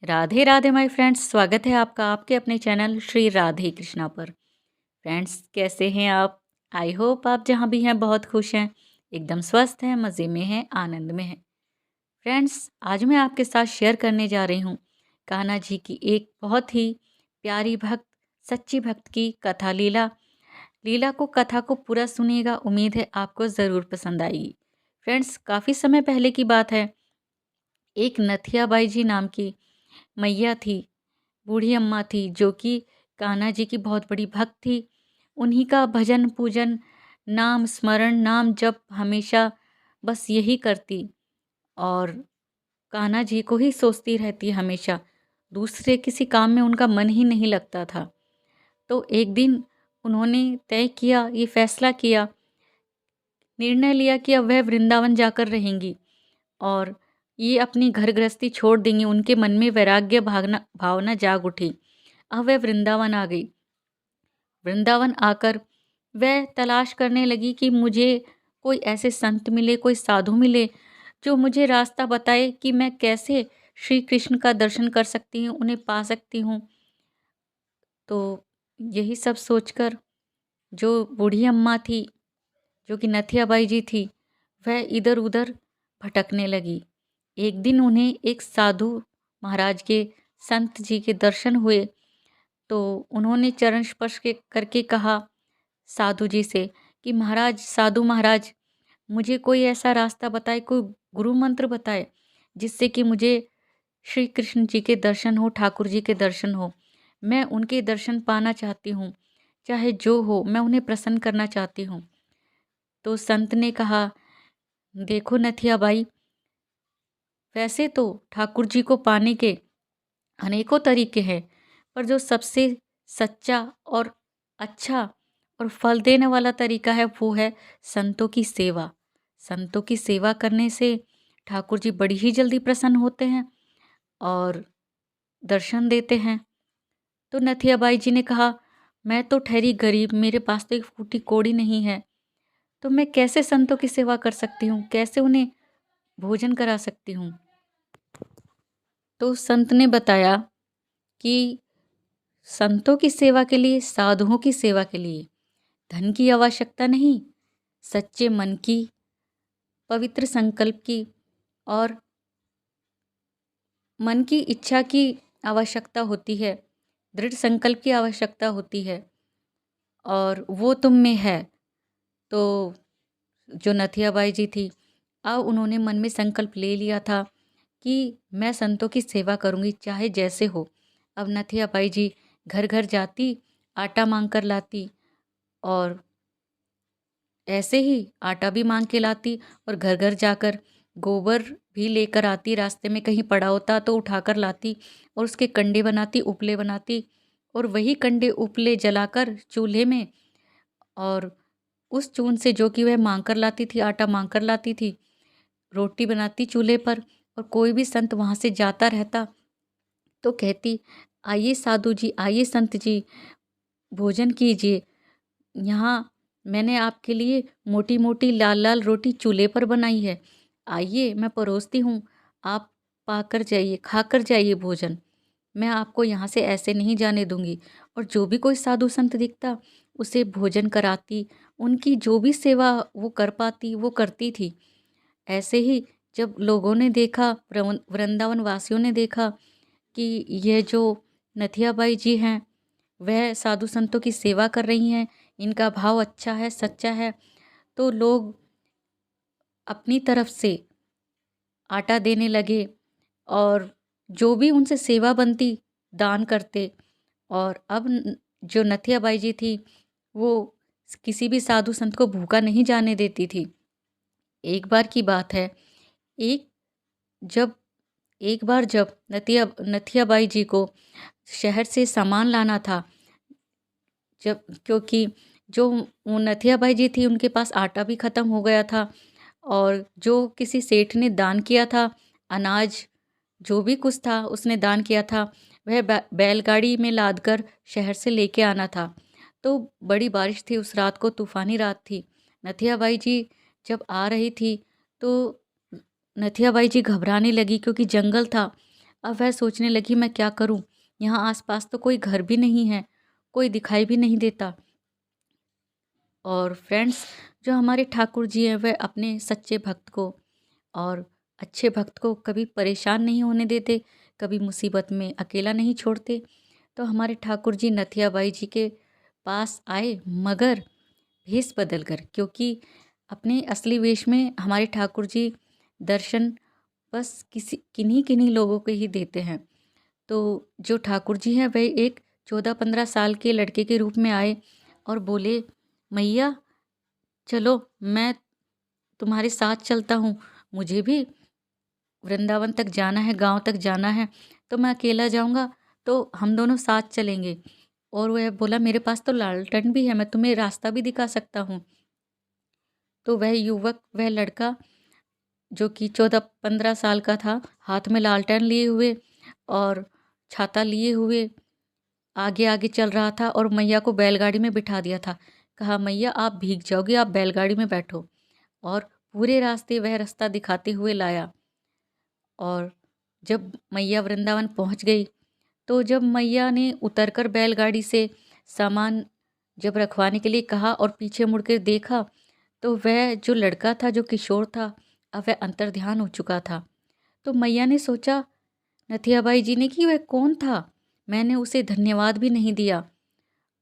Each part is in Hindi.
राधे राधे माय फ्रेंड्स, स्वागत है आपका आपके अपने चैनल श्री राधे कृष्णा पर। फ्रेंड्स, कैसे हैं आप? आई होप आप जहाँ भी हैं बहुत खुश हैं, एकदम स्वस्थ हैं, मज़े में हैं, आनंद में हैं। फ्रेंड्स, आज मैं आपके साथ शेयर करने जा रही हूँ कान्हा जी की एक बहुत ही प्यारी भक्त, सच्ची भक्त की कथा लीला। लीला को कथा को पूरा सुनिएगा, उम्मीद है आपको ज़रूर पसंद आएगी। फ्रेंड्स, काफ़ी समय पहले की बात है। एक नथिया बाई जी नाम की मैया थी, बूढ़ी अम्मा थी, जो कि कान्हा जी की बहुत बड़ी भक्त थी। उन्हीं का भजन पूजन, नाम स्मरण, नाम जप हमेशा बस यही करती और कान्हा जी को ही सोचती रहती हमेशा। दूसरे किसी काम में उनका मन ही नहीं लगता था। तो एक दिन उन्होंने तय किया, ये फैसला किया, निर्णय लिया कि अब वह वृंदावन जाकर रहेंगी और ये अपनी घर गृहस्थी छोड़ देंगी। उनके मन में वैराग्य भावना भावना जाग उठी। अब वह वृंदावन आ गई। वृंदावन आकर वह तलाश करने लगी कि मुझे कोई ऐसे संत मिले, कोई साधु मिले, जो मुझे रास्ता बताए कि मैं कैसे श्री कृष्ण का दर्शन कर सकती हूँ, उन्हें पा सकती हूँ। तो यही सब सोचकर जो बूढ़ी अम्मा थी, जो कि नथिया बाई जी थी, वह इधर उधर भटकने लगी। एक दिन उन्हें एक साधु महाराज के, संत जी के दर्शन हुए। तो उन्होंने चरण स्पर्श करके कहा साधु जी से कि महाराज, साधु महाराज, मुझे कोई ऐसा रास्ता बताए, कोई गुरु मंत्र बताए, जिससे कि मुझे श्री कृष्ण जी के दर्शन हो, ठाकुर जी के दर्शन हो। मैं उनके दर्शन पाना चाहती हूँ, चाहे जो हो, मैं उन्हें प्रसन्न करना चाहती हूँ। तो संत ने कहा, देखो नथिया बाई, वैसे तो ठाकुर जी को पाने के अनेकों तरीके हैं, पर जो सबसे सच्चा और अच्छा और फल देने वाला तरीका है, वो है संतों की सेवा। संतों की सेवा करने से ठाकुर जी बड़ी ही जल्दी प्रसन्न होते हैं और दर्शन देते हैं। तो नथिया बाई जी ने कहा, मैं तो ठहरी गरीब, मेरे पास तो एक फूटी कौड़ी नहीं है, तो मैं कैसे संतों की सेवा कर सकती हूँ, कैसे उन्हें भोजन करा सकती हूँ। तो संत ने बताया कि संतों की सेवा के लिए, साधुओं की सेवा के लिए धन की आवश्यकता नहीं, सच्चे मन की, पवित्र संकल्प की और मन की इच्छा की आवश्यकता होती है, दृढ़ संकल्प की आवश्यकता होती है, और वो तुम में है। तो जो नथियाबाई जी थी, अब उन्होंने मन में संकल्प ले लिया था कि मैं संतों की सेवा करूंगी, चाहे जैसे हो। अब नथियाबाई जी घर घर जाती, आटा मांग कर लाती और ऐसे ही आटा भी मांग के लाती और घर घर जाकर गोबर भी लेकर आती। रास्ते में कहीं पड़ा होता तो उठाकर लाती और उसके कंडे बनाती, उपले बनाती, और वही कंडे उपले जलाकर चूल्हे में, और उस चून से, जो कि वह मांग कर लाती थी, आटा मांग कर लाती थी, रोटी बनाती चूल्हे पर। और कोई भी संत वहाँ से जाता रहता तो कहती, आइए साधु जी, आइए संत जी, भोजन कीजिए। यहाँ मैंने आपके लिए मोटी मोटी लाल लाल रोटी चूल्हे पर बनाई है, आइए मैं परोसती हूँ, आप पाकर जाइए, खाकर जाइए भोजन। मैं आपको यहाँ से ऐसे नहीं जाने दूंगी। और जो भी कोई साधु संत दिखता, उसे भोजन कराती, उनकी जो भी सेवा वो कर पाती वो करती थी। ऐसे ही जब लोगों ने देखा, वृंदावन वासियों ने देखा कि यह जो नथियाबाई जी हैं, वह साधु संतों की सेवा कर रही हैं, इनका भाव अच्छा है, सच्चा है, तो लोग अपनी तरफ से आटा देने लगे और जो भी उनसे सेवा बनती दान करते। और अब जो नथियाबाई जी थी, वो किसी भी साधु संत को भूखा नहीं जाने देती थी। एक बार की बात है, एक जब एक बार जब नथियाबाई जी को शहर से सामान लाना था, जब क्योंकि जो वो नथियाबाई जी थी, उनके पास आटा भी ख़त्म हो गया था, और जो किसी सेठ ने दान किया था अनाज, जो भी कुछ था उसने दान किया था, वह बैलगाड़ी में लाद कर शहर से लेके आना था। तो बड़ी बारिश थी उस रात को, तूफ़ानी रात थी। नथियाबाई जी जब आ रही थी तो नथियाबाई जी घबराने लगी, क्योंकि जंगल था अब वह सोचने लगी मैं क्या करूं, यहाँ आसपास तो कोई घर भी नहीं है, कोई दिखाई भी नहीं देता। और फ्रेंड्स, जो हमारे ठाकुर जी हैं वह अपने सच्चे भक्त को और अच्छे भक्त को कभी परेशान नहीं होने देते, कभी मुसीबत में अकेला नहीं छोड़ते। तो हमारे ठाकुर जी नथिया बाई जी के पास आए, मगर भेष बदल कर, क्योंकि अपने असली वेश में हमारे ठाकुर जी दर्शन बस किन्हीं किन्हीं लोगों को ही देते हैं। तो जो ठाकुर जी हैं वह एक 14-15 साल के लड़के के रूप में आए और बोले, मैया चलो, मैं तुम्हारे साथ चलता हूँ, मुझे भी वृंदावन तक जाना है, गांव तक जाना है, तो मैं अकेला जाऊंगा तो हम दोनों साथ चलेंगे। और वह बोला, मेरे पास तो लालटेन भी है, मैं तुम्हें रास्ता भी दिखा सकता हूँ। तो वह युवक, वह लड़का जो कि 14-15 साल का था, हाथ में लालटेन लिए हुए और छाता लिए हुए आगे आगे चल रहा था और मैया को बैलगाड़ी में बिठा दिया था। कहा, मैया आप भीग जाओगे, आप बैलगाड़ी में बैठो। और पूरे रास्ते वह रास्ता दिखाते हुए लाया। और जब मैया वृंदावन पहुंच गई, तो जब मैया ने उतरकर बैलगाड़ी से सामान जब रखवाने के लिए कहा और पीछे मुड़कर देखा, तो वह जो लड़का था, जो किशोर था, अब वह अंतर्ध्यान हो चुका था। तो मैया ने सोचा नथियाबाई जी ने कि वह कौन था, मैंने उसे धन्यवाद भी नहीं दिया।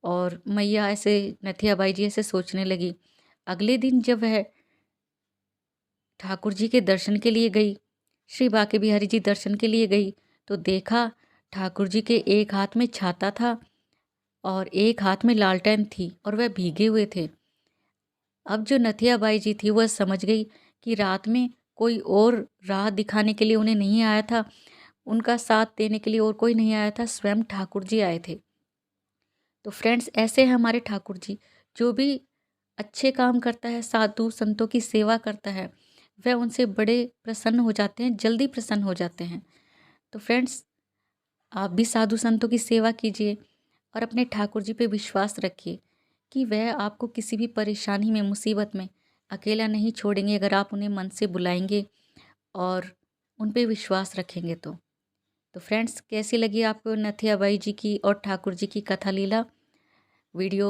और मैया ऐसे, नथियाबाई जी ऐसे सोचने लगी। अगले दिन जब वह ठाकुर जी के दर्शन के लिए गई, श्री बांके बिहारी जी दर्शन के लिए गई, तो देखा ठाकुर जी के एक हाथ में छाता था और एक हाथ में लालटेन थी और वह भीगे हुए थे। अब जो नथियाबाई जी थी वह समझ गई कि रात में कोई और राह दिखाने के लिए उन्हें नहीं आया था, उनका साथ देने के लिए और कोई नहीं आया था, स्वयं ठाकुर जी आए थे। तो फ्रेंड्स, ऐसे हैं हमारे ठाकुर जी, जो भी अच्छे काम करता है, साधु संतों की सेवा करता है, वह उनसे बड़े प्रसन्न हो जाते हैं, जल्दी प्रसन्न हो जाते हैं। तो फ्रेंड्स, आप भी साधु संतों की सेवा कीजिए और अपने ठाकुर जी पे विश्वास रखिए कि वह आपको किसी भी परेशानी में, मुसीबत में अकेला नहीं छोड़ेंगे, अगर आप उन्हें मन से बुलाएंगे और उन पे विश्वास रखेंगे तो फ्रेंड्स, कैसी लगी आपको नथियाबाई जी की और ठाकुर जी की कथा लीला? वीडियो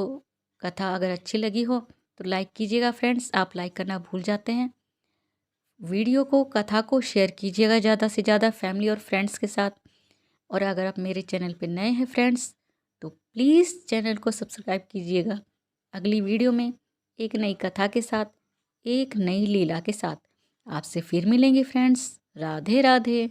कथा अगर अच्छी लगी हो तो लाइक कीजिएगा फ्रेंड्स, आप लाइक करना भूल जाते हैं। वीडियो को, कथा को शेयर कीजिएगा ज़्यादा से ज़्यादा फैमिली और फ्रेंड्स के साथ। और अगर आप मेरे चैनल पर नए हैं फ्रेंड्स, तो प्लीज़ चैनल को सब्सक्राइब कीजिएगा। अगली वीडियो में एक नई कथा के साथ, एक नई लीला के साथ आपसे फिर मिलेंगे फ्रेंड्स। राधे राधे।